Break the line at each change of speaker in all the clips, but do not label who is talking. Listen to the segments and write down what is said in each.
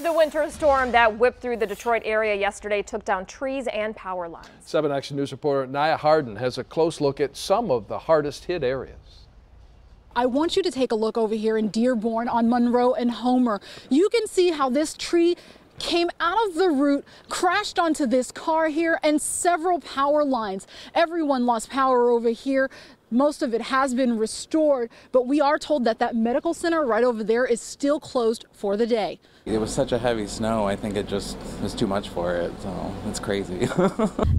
The winter storm that whipped through the Detroit area yesterday took down trees and power lines. 7 Action News reporter Nia Harden has a close look at some of the hardest hit areas.
I want you to take a look over here in Dearborn on Monroe and Homer. You can see how this tree came out of the root, crashed onto this car here, and several power lines. Everyone lost power over here. Most of it has been restored, but we are told that that medical center right over there is still closed for the day.
It was such a heavy snow, I think it just was too much for it, so it's crazy.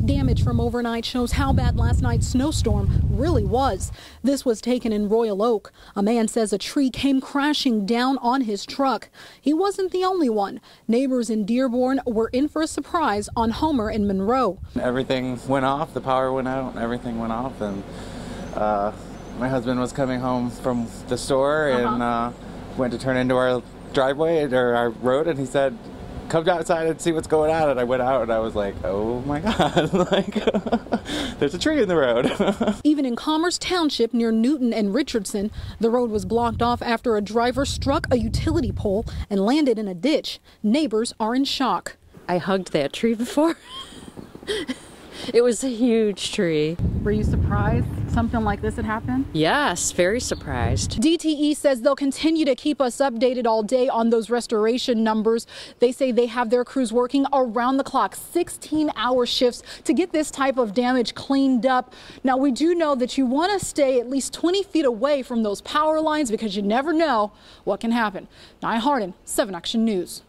Damage from overnight shows how bad last night's snowstorm really was. This was taken in Royal Oak. A man says a tree came crashing down on his truck. He wasn't the only one. Neighbors in Dearborn were in for a surprise on Homer and Monroe.
Everything went off, the power went out, everything went off, and my husband was coming home from the store and went to turn into our driveway or our road, and he said, "Come outside and see what's going on." And I went out and I was like, oh my God, like there's a tree in the road.
Even in Commerce Township near Newton and Richardson, the road was blocked off after a driver struck a utility pole and landed in a ditch. Neighbors are in shock.
I hugged that tree before. It was a huge tree.
Were you surprised something like this had happened?
Yes, very surprised.
DTE says they'll continue to keep us updated all day on those restoration numbers. They say they have their crews working around the clock, 16-hour shifts to get this type of damage cleaned up. Now, we do know that you want to stay at least 20 feet away from those power lines because you never know what can happen. Nia Harden, 7 Action News.